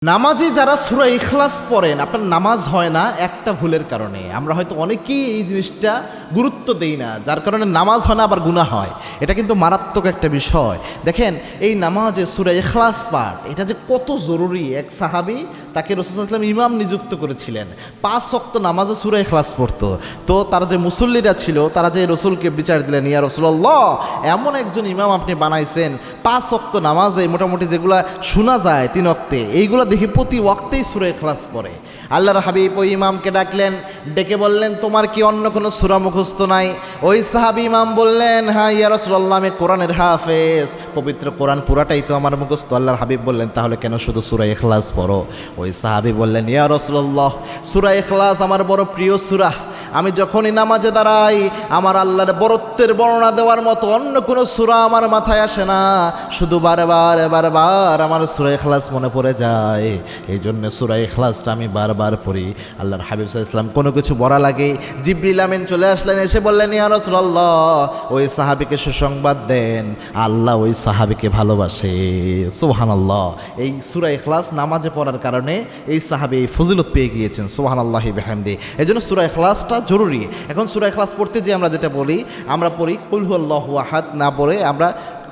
নামাজে যারা সূরা ইখলাস পড়েন, আপনার নামাজ হয় না একটা ভুলের কারণে। আমরা হয়তো অনেকেই এই জিনিসটা গুরুত্ব দেই না, যার কারণে নামাজ হয় না, আবার গুনাহ হয়। এটা কিন্তু মারাত্মক একটা বিষয়। দেখেন, এই নামাজে সূরা ইখলাস পাঠ, এটা যে কত জরুরি। এক সাহাবী, তাকে রাসূল সাল্লাল্লাহু আলাইহি ওয়াসাল্লাম ইমাম নিযুক্ত করেছিলেন, 5 ওয়াক্ত নামাজে সূরা ইখলাস পড়তো। তো তার যে মুসল্লিরা ছিল, তারা যে রসুলকে বিচার দিলেন, ইয়া রাসূলুল্লাহ, এমন একজন ইমাম আপনি বানাইছেন 5 ওয়াক্ত নামাজে মোটামুটি যেগুলা শোনা যায় 3 ওয়াক্তে, এইগুলা দেখি প্রতি ওয়াক্তেই সূরা ইখলাস পড়ে। আল্লাহর হাবিব ওই ইমামকে ডাকলেন, ডেকে বললেন, তোমার কি অন্য কোনো সূরা মুখস্থ নাই? ওই সাহাবী ইমাম বললেন, হ্যাঁ ইয়া রাসূলুল্লাহ, আমি কোরআনের হাফেজ, পবিত্র কোরআন পুরাটাই তো আমার মুখস্থ। আল্লাহর হাবিব বললেন, তাহলে কেন শুধু সূরা ইখলাস পড়ো? ওই সাহাবী বললেন, ইয়া রাসূলুল্লাহ, সূরা ইখলাস আমার বড় প্রিয় সূরা। আমি যখনই নামাজে দাঁড়াই, আমার আল্লাহর বরত্বের বর্ণনা দেওয়ার মতো অন্য কোনো সূরা আমার মাথায় আসে না, শুধু বারবার আমার সূরা ইখলাস মনে পড়ে যায়। এই জন্য সূরা ইখলাসটা আমি বারবার পড়ি। আল্লাহর হাবিব সাল্লাল্লাহু আলাইহি ওয়াসাল্লাম কোনো কিছু বলা লাগে, জিবরিল আমিন চলে আসলেন, এসে বললেন, ইয়া রাসূলুল্লাহ, ওই সাহাবীকে সুসংবাদ দেন, আল্লাহ ওই সাহাবীকে ভালোবাসে। সুবহানাল্লাহ। এই সূরা ইখলাস নামাজে পড়ার কারণে এই সাহাবী এই ফজিলত পেয়ে গিয়েছেন। সুবহানাল্লাহি বিহামদি। এজন্য সূরা ইখলাসটা জরুরি। এখন সূরা ইখলাস পড়তে যে আমরা যেটা বলি, আমরা পড়ি কুল হুয়াল্লাহু আহাদ, না পড়ে আমরা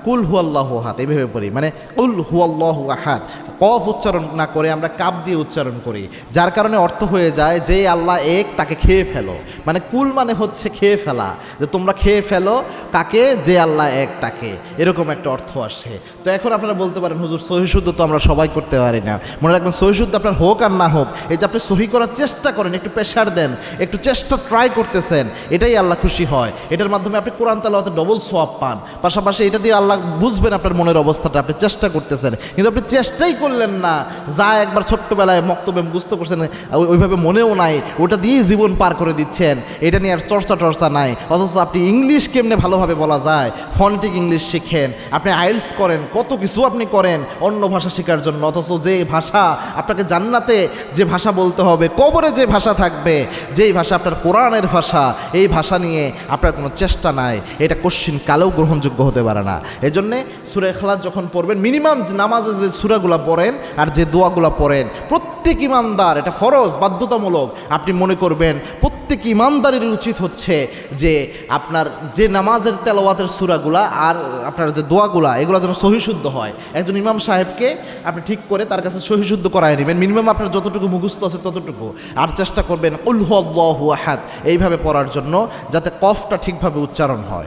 কুল হুয়াল্লাহু আহাদ এইভাবে পড়ি, মানে কুল হুয়াল্লাহু আহাদ। কফ উচ্চারণ না করে আমরা কাপ দিয়ে উচ্চারণ করি, যার কারণে অর্থ হয়ে যায় যে আল্লাহ এক, তাকে খেয়ে ফেলো। মানে কুল মানে হচ্ছে খেয়ে ফেলা, যে তোমরা খেয়ে ফেলো কাকে? যে আল্লাহ এক, তাকে। এরকম একটা অর্থ আসে। তো এখন আপনারা বলতে পারেন, হুজুর সহিশুদ্ধ তো আমরা সবাই করতে পারি না। মনে রাখবেন, সহিশুদ্ধ আপনার হোক আর না হোক, এই যে আপনি সহি করার চেষ্টা করেন, একটু প্রেশার দেন, একটু চেষ্টা ট্রাই করতেছেন, এটাই আল্লাহ খুশি হয়। এটার মাধ্যমে আপনি কোরআন তেলাওয়াতে ডবল সওয়াব পান। পাশাপাশি এটা দিয়ে আল্লাহ বুঝবেন আপনার মনের অবস্থাটা, আপনি চেষ্টা করতেছেন, কিন্তু আপনি চেষ্টাই করলেন না। যা একবার ছোট্টবেলায় মক্তবে মুখস্থ করছেন, ওইভাবে মনেও নাই, ওটা দিয়েই জীবন পার করে দিচ্ছেন, এটা নিয়ে আর চর্চা নাই। অথচ আপনি ইংলিশ কেমনে ভালোভাবে বলা যায়, ফনেটিক ইংলিশ শিখেন, আপনি আইএলটিএস করেন, কত কিছু আপনি করেন অন্য ভাষা শেখার জন্য। অথচ যে ভাষা আপনাকে জান্নাতে, যে ভাষা বলতে হবে, কবরে যে ভাষা থাকবে, যেই ভাষা আপনার কোরআনের ভাষা, এই ভাষা নিয়ে আপনার কোনো চেষ্টা নাই, এটা কোশ্চিন কালেও গ্রহণযোগ্য হতে পারে না। এই জন্যে সূরা ইখলাস যখন পড়বেন, মিনিমাম নামাজে যে সূরাগুলো পড়েন আর যে দোয়াগুলো পড়েন, প্রত্যেক ইমানদার, এটা ফরজ, বাধ্যতামূলক। আপনি মনে করবেন প্রত্যেক ইমানদারের উচিত হচ্ছে যে আপনার যে নামাজের তেলাওয়াতের সূরাগুলা আর আপনার যে দোয়াগুলা, এগুলো যেন সহিশুদ্ধ হয়। একজন ইমাম সাহেবকে আপনি ঠিক করে তার কাছে সহিশুদ্ধ করায় নেবেন, মিনিমাম আপনার যতটুকু মুখস্থ আছে ততটুকু। আর চেষ্টা করবেন কুল হুয়াল্লাহু আহাদ এইভাবে পড়ার জন্য, যাতে কফটা ঠিকভাবে উচ্চারণ হয়।